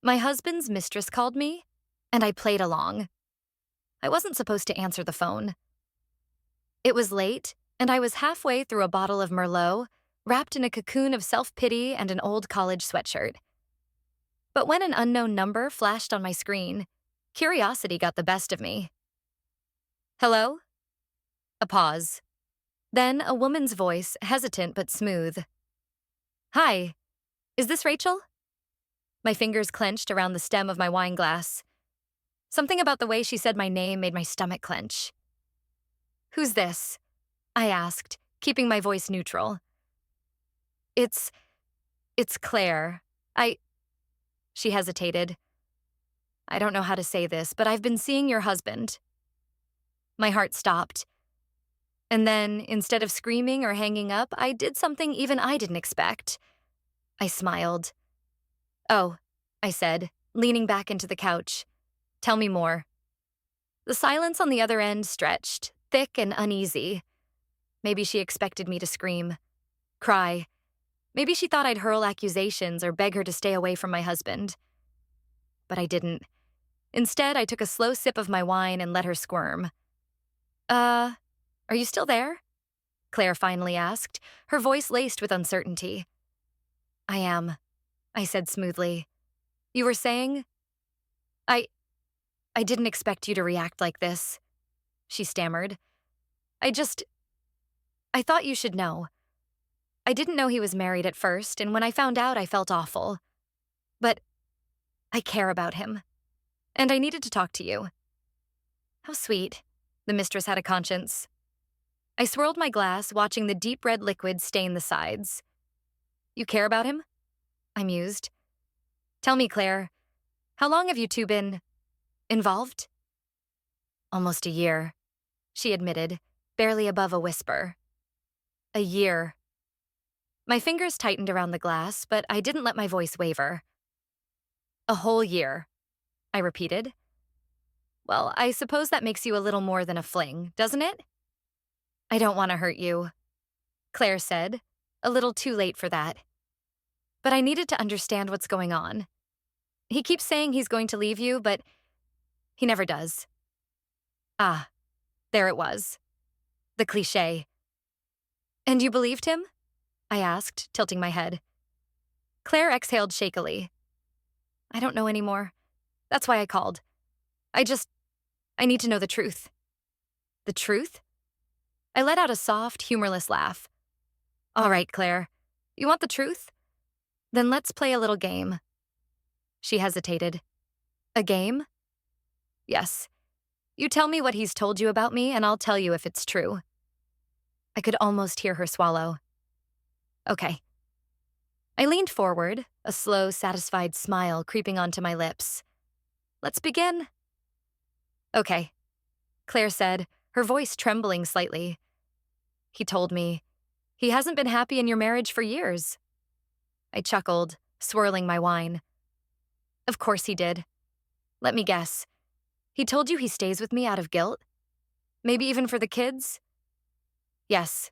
My husband's mistress called me, and I played along. I wasn't supposed to answer the phone. It was late, and I was halfway through a bottle of Merlot, wrapped in a cocoon of self-pity and an old college sweatshirt. But when an unknown number flashed on my screen, curiosity got the best of me. Hello? A pause. Then a woman's voice, hesitant but smooth. Hi, is this Rachel? My fingers clenched around the stem of my wine glass. Something about the way she said my name made my stomach clench. Who's this? I asked, keeping my voice neutral. It's Claire. She hesitated. I don't know how to say this, but I've been seeing your husband. My heart stopped. And then, instead of screaming or hanging up, I did something even I didn't expect. I smiled. Oh, I said, leaning back into the couch. Tell me more. The silence on the other end stretched, thick and uneasy. Maybe she expected me to scream, cry. Maybe she thought I'd hurl accusations or beg her to stay away from my husband. But I didn't. Instead, I took a slow sip of my wine and let her squirm. Are you still there? Claire finally asked, her voice laced with uncertainty. I am, I said smoothly. You were saying? I didn't expect you to react like this, she stammered. I thought you should know. I didn't know he was married at first, and when I found out, I felt awful. But I care about him, and I needed to talk to you. How sweet. The mistress had a conscience. I swirled my glass, watching the deep red liquid stain the sides. You care about him? I mused. Tell me, Claire, how long have you two been involved? Almost a year, she admitted, barely above a whisper. A year. My fingers tightened around the glass, but I didn't let my voice waver. A whole year, I repeated. Well, I suppose that makes you a little more than a fling, doesn't it? I don't want to hurt you, Claire said, a little too late for that. But I needed to understand what's going on. He keeps saying he's going to leave you, but he never does. Ah, there it was. The cliché. And you believed him? I asked, tilting my head. Claire exhaled shakily. I don't know anymore. That's why I called. I need to know the truth. The truth? I let out a soft, humorless laugh. All right, Claire. You want the truth? Then let's play a little game. She hesitated. A game? Yes. You tell me what he's told you about me, and I'll tell you if it's true. I could almost hear her swallow. Okay. I leaned forward, a slow, satisfied smile creeping onto my lips. Let's begin. Okay, Claire said, her voice trembling slightly. He told me, he hasn't been happy in your marriage for years. I chuckled, swirling my wine. Of course he did. Let me guess. He told you he stays with me out of guilt? Maybe even for the kids? Yes,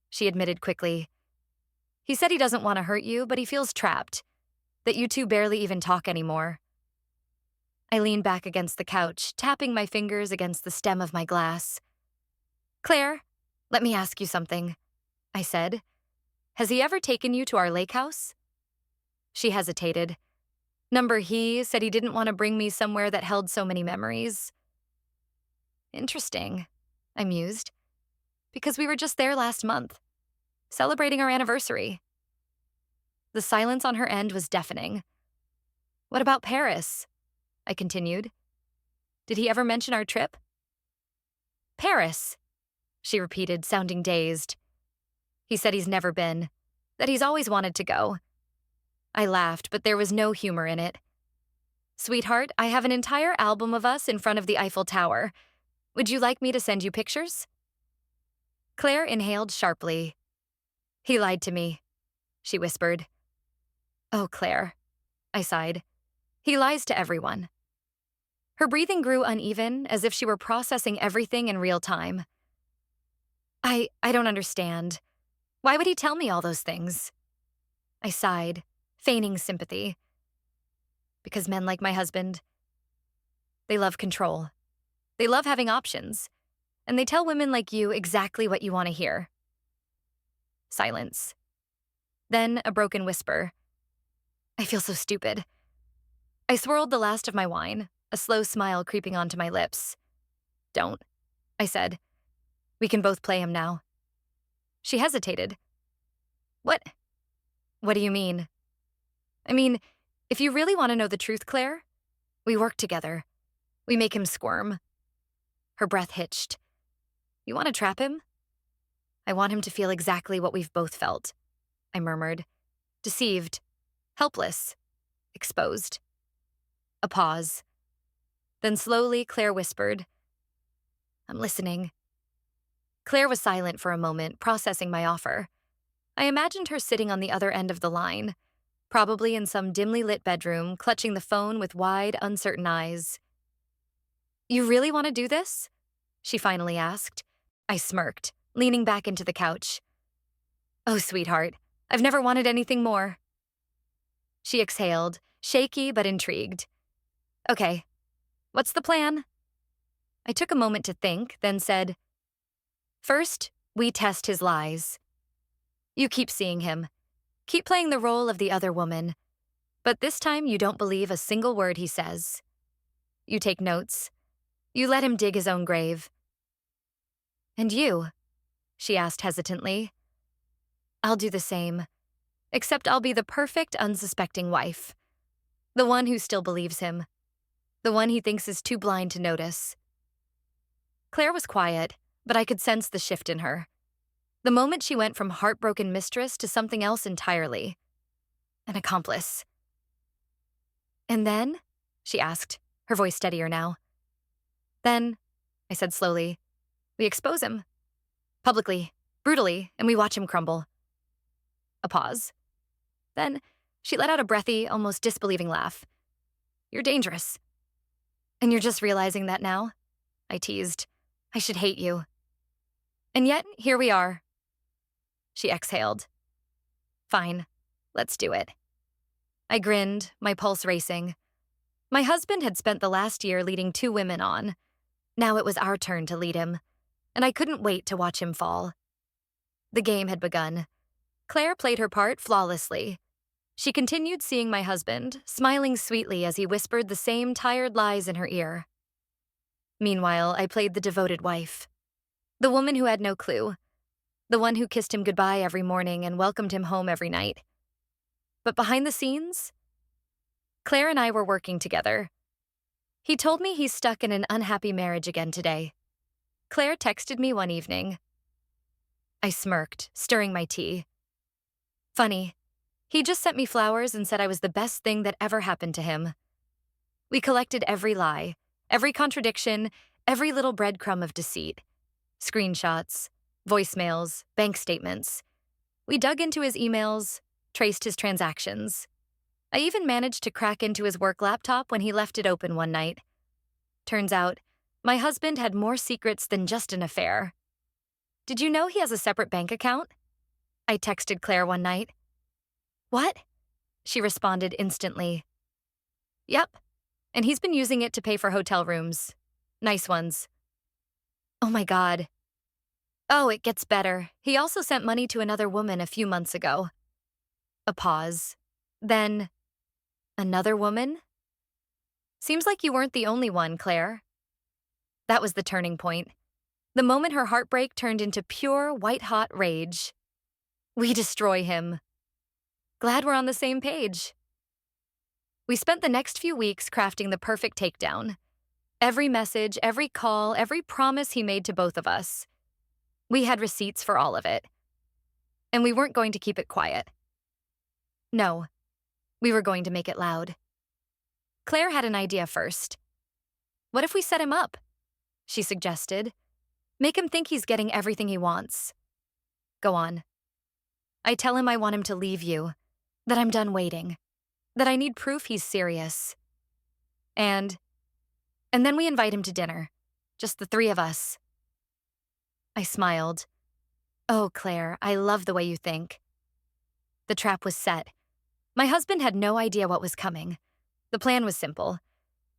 she admitted quickly. He said he doesn't want to hurt you, but he feels trapped, that you two barely even talk anymore. I leaned back against the couch, tapping my fingers against the stem of my glass. Claire, let me ask you something, I said. Has he ever taken you to our lake house? She hesitated. Number he said he didn't want to bring me somewhere that held so many memories. Interesting, I mused, because we were just there last month, celebrating our anniversary. The silence on her end was deafening. What about Paris? I continued. Did he ever mention our trip? Paris, she repeated, sounding dazed. He said he's never been, that he's always wanted to go. I laughed, but there was no humor in it. Sweetheart, I have an entire album of us in front of the Eiffel Tower. Would you like me to send you pictures? Claire inhaled sharply. He lied to me, she whispered. Oh, Claire, I sighed. He lies to everyone. Her breathing grew uneven, as if she were processing everything in real time. I don't understand. Why would he tell me all those things? I sighed, feigning sympathy. Because men like my husband, they love control. They love having options. And they tell women like you exactly what you want to hear. Silence. Then a broken whisper. I feel so stupid. I swirled the last of my wine, a slow smile creeping onto my lips. Don't, I said. We can both play him now. She hesitated. What? What do you mean? I mean, if you really want to know the truth, Claire, we work together. We make him squirm. Her breath hitched. You want to trap him? I want him to feel exactly what we've both felt, I murmured. Deceived. Helpless. Exposed. A pause. Then slowly, Claire whispered, I'm listening. Claire was silent for a moment, processing my offer. I imagined her sitting on the other end of the line, probably in some dimly lit bedroom, clutching the phone with wide, uncertain eyes. You really want to do this? She finally asked. I smirked, leaning back into the couch. Oh, sweetheart, I've never wanted anything more. She exhaled, shaky but intrigued. Okay, what's the plan? I took a moment to think, then said, First, we test his lies. You keep seeing him. Keep playing the role of the other woman. But this time you don't believe a single word he says. You take notes. You let him dig his own grave. And you? She asked hesitantly. I'll do the same. Except I'll be the perfect, unsuspecting wife. The one who still believes him. The one he thinks is too blind to notice. Claire was quiet, but I could sense the shift in her. The moment she went from heartbroken mistress to something else entirely. An accomplice. And then? She asked, her voice steadier now. Then, I said slowly, we expose him. Publicly, brutally, and we watch him crumble. A pause. Then, she let out a breathy, almost disbelieving laugh. You're dangerous. And you're just realizing that now? I teased. I should hate you. And yet, here we are. She exhaled. Fine, let's do it. I grinned, my pulse racing. My husband had spent the last year leading 2 women on. Now it was our turn to lead him, and I couldn't wait to watch him fall. The game had begun. Claire played her part flawlessly. She continued seeing my husband, smiling sweetly as he whispered the same tired lies in her ear. Meanwhile, I played the devoted wife. The woman who had no clue. The one who kissed him goodbye every morning and welcomed him home every night. But behind the scenes, Claire and I were working together. He told me he's stuck in an unhappy marriage again today. Claire texted me one evening. I smirked, stirring my tea. Funny, he just sent me flowers and said I was the best thing that ever happened to him. We collected every lie, every contradiction, every little breadcrumb of deceit. Screenshots, voicemails, bank statements. We dug into his emails, traced his transactions. I even managed to crack into his work laptop when he left it open one night. Turns out, my husband had more secrets than just an affair. Did you know he has a separate bank account? I texted Claire one night. What? She responded instantly. Yep, and he's been using it to pay for hotel rooms. Nice ones. Oh my God. Oh, it gets better. He also sent money to another woman a few months ago. A pause. Then, another woman? Seems like you weren't the only one, Claire. That was the turning point. The moment her heartbreak turned into pure, white-hot rage. We destroy him. Glad we're on the same page. We spent the next few weeks crafting the perfect takedown. Every message, every call, every promise he made to both of us. We had receipts for all of it. And we weren't going to keep it quiet. No, we were going to make it loud. Claire had an idea first. What if we set him up? She suggested. Make him think he's getting everything he wants. Go on. I tell him I want him to leave you, that I'm done waiting, that I need proof he's serious. And then we invite him to dinner, just the 3 of us. I smiled. Oh, Claire, I love the way you think. The trap was set. My husband had no idea what was coming. The plan was simple.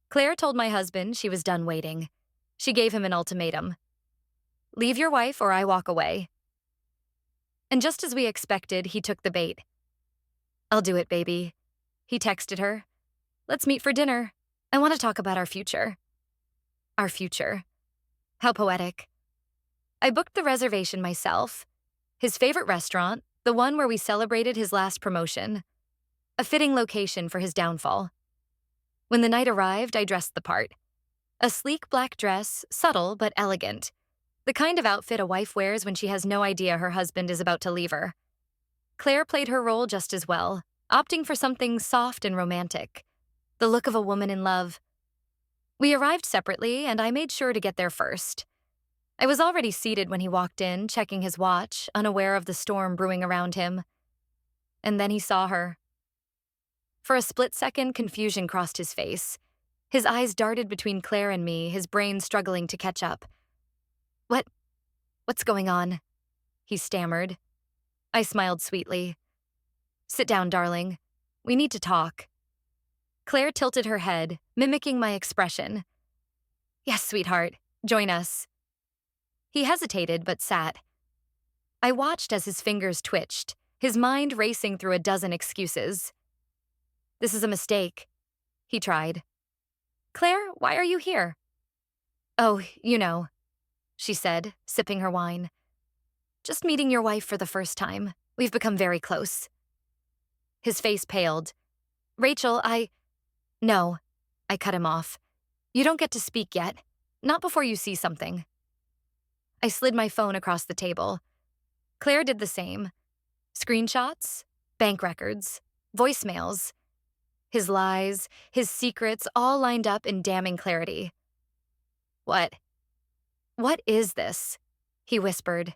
Claire told my husband she was done waiting. She gave him an ultimatum. Leave your wife or I walk away. And just as we expected, he took the bait. I'll do it, baby. He texted her. Let's meet for dinner. I want to talk about our future. Our future. How poetic. I booked the reservation myself. His favorite restaurant, the one where we celebrated his last promotion. A fitting location for his downfall. When the night arrived, I dressed the part. A sleek black dress, subtle but elegant. The kind of outfit a wife wears when she has no idea her husband is about to leave her. Claire played her role just as well, opting for something soft and romantic. The look of a woman in love. We arrived separately, and I made sure to get there first. I was already seated when he walked in, checking his watch, unaware of the storm brewing around him. And then he saw her. For a split second, confusion crossed his face. His eyes darted between Claire and me, his brain struggling to catch up. What's going on? He stammered. I smiled sweetly. Sit down, darling. We need to talk. Claire tilted her head, mimicking my expression. Yes, sweetheart. Join us. He hesitated, but sat. I watched as his fingers twitched, his mind racing through a dozen excuses. This is a mistake, he tried. Claire, why are you here? Oh, you know, she said, sipping her wine. Just meeting your wife for the first time. We've become very close. His face paled. Rachel, No, I cut him off. You don't get to speak yet. Not before you see something. I slid my phone across the table. Claire did the same. Screenshots, bank records, voicemails. His lies, his secrets, all lined up in damning clarity. What is this? He whispered.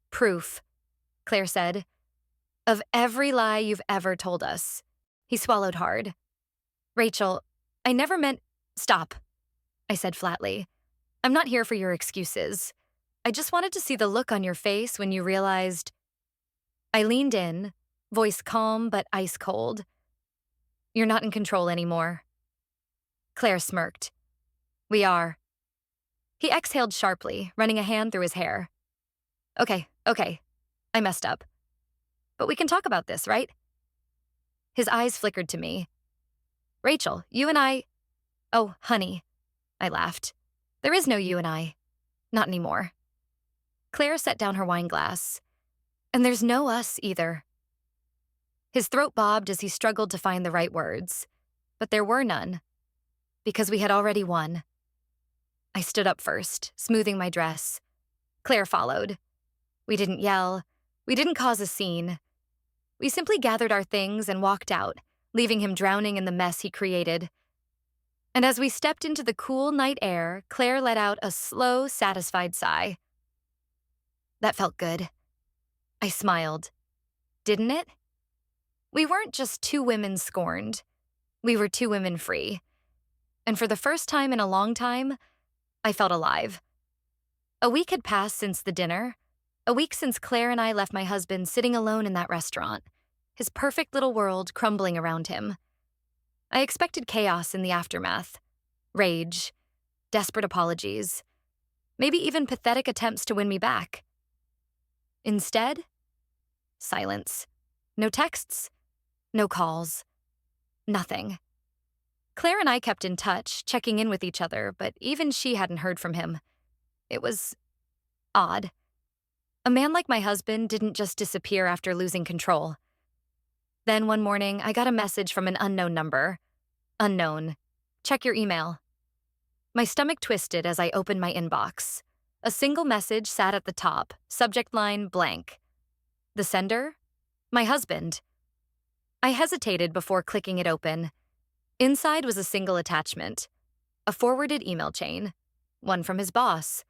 Proof, Claire said. Of every lie you've ever told us. He swallowed hard. Rachel, I never meant— Stop, I said flatly. I'm not here for your excuses. I just wanted to see the look on your face when you realized— I leaned in, voice calm but ice cold. You're not in control anymore. Claire smirked. We are. He exhaled sharply, running a hand through his hair. Okay. I messed up. But we can talk about this, right? His eyes flickered to me. Rachel, you and I— Oh, honey, I laughed. There is no you and I. Not anymore. Claire set down her wine glass. And there's no us either. His throat bobbed as he struggled to find the right words. But there were none. Because we had already won. I stood up first, smoothing my dress. Claire followed. We didn't yell. We didn't cause a scene. We simply gathered our things and walked out, leaving him drowning in the mess he created. And as we stepped into the cool night air, Claire let out a slow, satisfied sigh. That felt good. I smiled. Didn't it? We weren't just two women scorned. We were two women free. And for the first time in a long time, I felt alive. A week had passed since the dinner. A week since Claire and I left my husband sitting alone in that restaurant, his perfect little world crumbling around him. I expected chaos in the aftermath. Rage, desperate apologies, maybe even pathetic attempts to win me back. Instead, silence. No texts, no calls, nothing. Claire and I kept in touch, checking in with each other, but even she hadn't heard from him. It was odd. A man like my husband didn't just disappear after losing control. Then one morning, I got a message from an unknown number. Unknown. Check your email. My stomach twisted as I opened my inbox. A single message sat at the top, subject line blank. The sender? My husband. I hesitated before clicking it open. Inside was a single attachment. A forwarded email chain. One from his boss.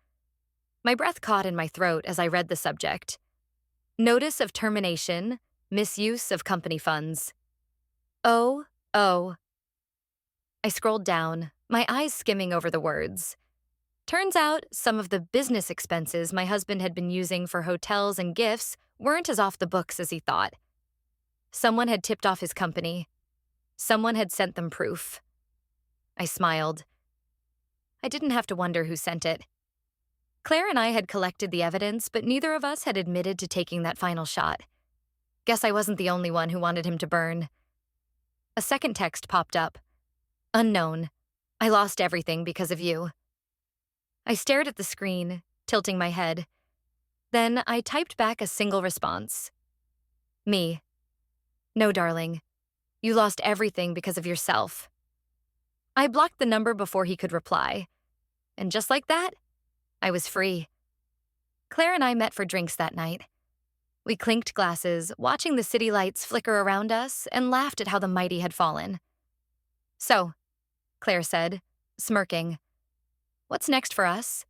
My breath caught in my throat as I read the subject. Notice of termination, misuse of company funds. Oh. I scrolled down, my eyes skimming over the words. Turns out some of the business expenses my husband had been using for hotels and gifts weren't as off the books as he thought. Someone had tipped off his company. Someone had sent them proof. I smiled. I didn't have to wonder who sent it. Claire and I had collected the evidence, but neither of us had admitted to taking that final shot. Guess I wasn't the only one who wanted him to burn. A second text popped up. Unknown. I lost everything because of you. I stared at the screen, tilting my head. Then I typed back a single response. Me. No, darling. You lost everything because of yourself. I blocked the number before he could reply. And just like that, I was free. Claire and I met for drinks that night. We clinked glasses, watching the city lights flicker around us, and laughed at how the mighty had fallen. So, Claire said, smirking, what's next for us?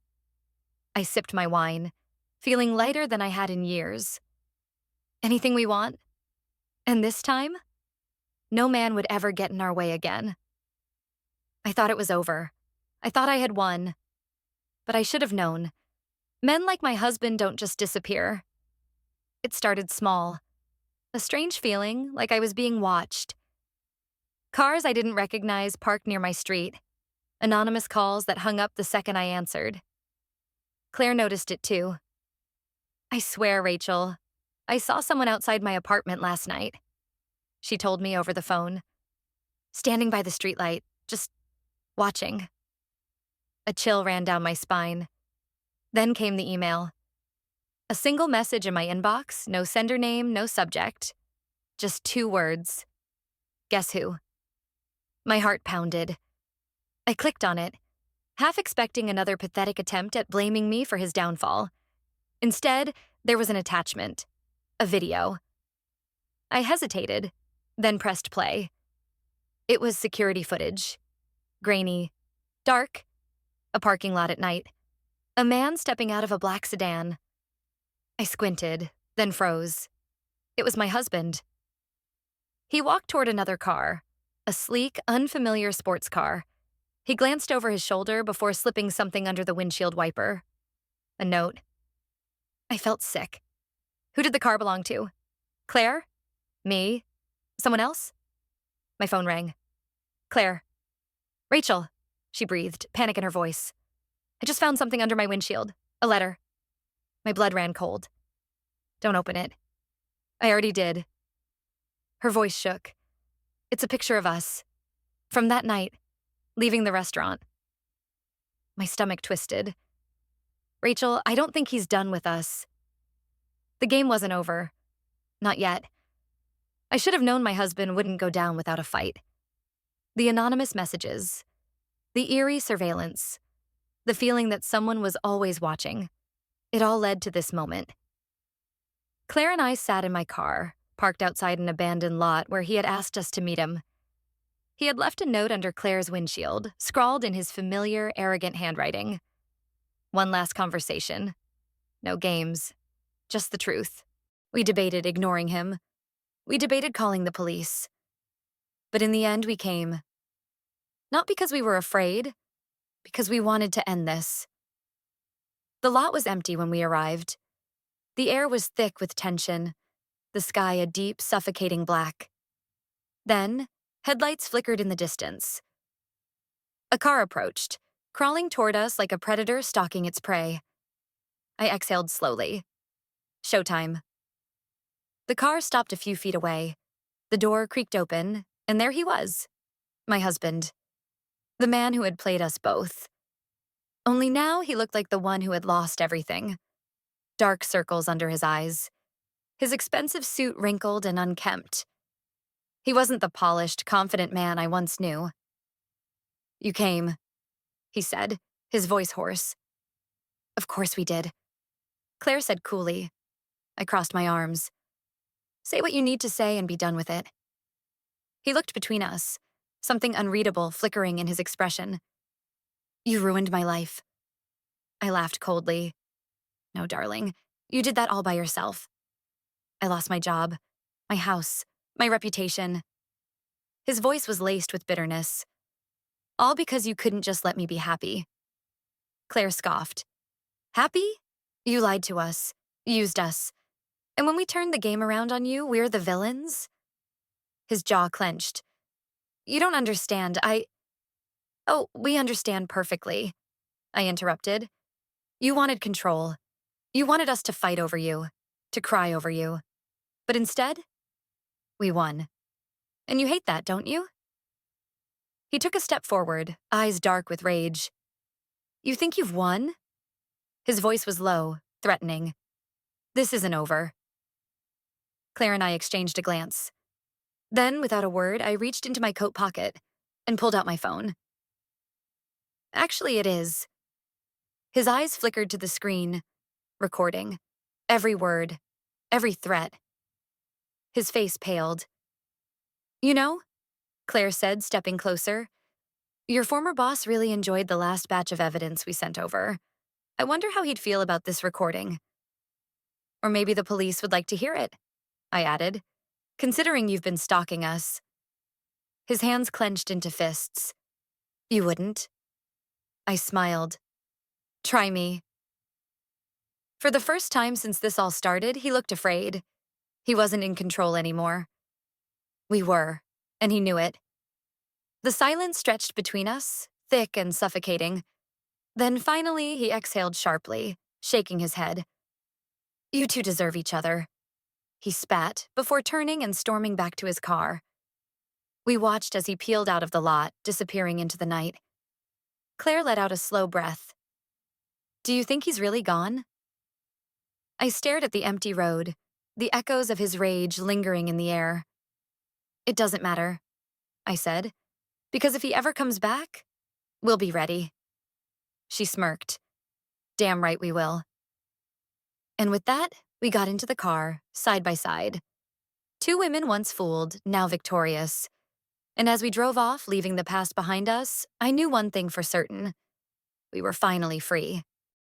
I sipped my wine, feeling lighter than I had in years. Anything we want? And this time, no man would ever get in our way again. I thought it was over. I thought I had won. But I should have known. Men like my husband don't just disappear. It started small. A strange feeling, like I was being watched. Cars I didn't recognize parked near my street. Anonymous calls that hung up the second I answered. Claire noticed it too. I swear, Rachel, I saw someone outside my apartment last night. She told me over the phone. Standing by the streetlight, just watching. A chill ran down my spine. Then came the email. A single message in my inbox, no sender name, no subject. Just 2 words. Guess who? My heart pounded. I clicked on it, half expecting another pathetic attempt at blaming me for his downfall. Instead, there was an attachment. A video. I hesitated, then pressed play. It was security footage. Grainy. Dark. A parking lot at night. A man stepping out of a black sedan. I squinted, then froze. It was my husband. He walked toward another car, a sleek, unfamiliar sports car. He glanced over his shoulder before slipping something under the windshield wiper. A note. I felt sick. Who did the car belong to? Claire? Me? Someone else? My phone rang. Claire. Rachel, she breathed, panic in her voice. I just found something under my windshield. A letter. My blood ran cold. Don't open it. I already did. Her voice shook. It's a picture of us. From that night, leaving the restaurant. My stomach twisted. Rachel, I don't think he's done with us. The game wasn't over. Not yet. I should have known my husband wouldn't go down without a fight. The anonymous messages. The eerie surveillance. The feeling that someone was always watching. It all led to this moment. Claire and I sat in my car, parked outside an abandoned lot where he had asked us to meet him. He had left a note under Claire's windshield, scrawled in his familiar, arrogant handwriting. One last conversation. No games. Just the truth. We debated ignoring him. We debated calling the police. But in the end, we came. Not because we were afraid, because we wanted to end this. The lot was empty when we arrived. The air was thick with tension, the sky a deep, suffocating black. Then, headlights flickered in the distance. A car approached, crawling toward us like a predator stalking its prey. I exhaled slowly. Showtime. The car stopped a few feet away. The door creaked open, and there he was, my husband. The man who had played us both. Only now he looked like the one who had lost everything. Dark circles under his eyes. His expensive suit wrinkled and unkempt. He wasn't the polished, confident man I once knew. You came, he said, his voice hoarse. Of course we did. Claire said coolly. I crossed my arms. Say what you need to say and be done with it. He looked between us, something unreadable flickering in his expression. You ruined my life. I laughed coldly. No, darling, you did that all by yourself. I lost my job, my house, my reputation. His voice was laced with bitterness. All because you couldn't just let me be happy. Claire scoffed. Happy? You lied to us, used us. And when we turned the game around on you, we're the villains? His jaw clenched. You don't understand. Oh, we understand perfectly, I interrupted. You wanted control. You wanted us to fight over you, to cry over you. But instead, we won. And you hate that, don't you? He took a step forward, eyes dark with rage. You think you've won? His voice was low, threatening. This isn't over. Claire and I exchanged a glance. Then, without a word, I reached into my coat pocket and pulled out my phone. Actually, it is. His eyes flickered to the screen, recording. Every word, every threat. His face paled. You know, Claire said, stepping closer, your former boss really enjoyed the last batch of evidence we sent over. I wonder how he'd feel about this recording. Or maybe the police would like to hear it, I added, considering you've been stalking us. His hands clenched into fists. You wouldn't? I smiled. Try me. For the first time since this all started, he looked afraid. He wasn't in control anymore. We were, and he knew it. The silence stretched between us, thick and suffocating. Then finally, he exhaled sharply, shaking his head. You two deserve each other. He spat before turning and storming back to his car. We watched as he peeled out of the lot, disappearing into the night. Claire let out a slow breath. Do you think he's really gone? I stared at the empty road, the echoes of his rage lingering in the air. It doesn't matter, I said, because if he ever comes back, we'll be ready. She smirked. Damn right we will. And with that, we got into the car, side by side. Two women once fooled, now victorious. And as we drove off, leaving the past behind us, I knew one thing for certain. We were finally free.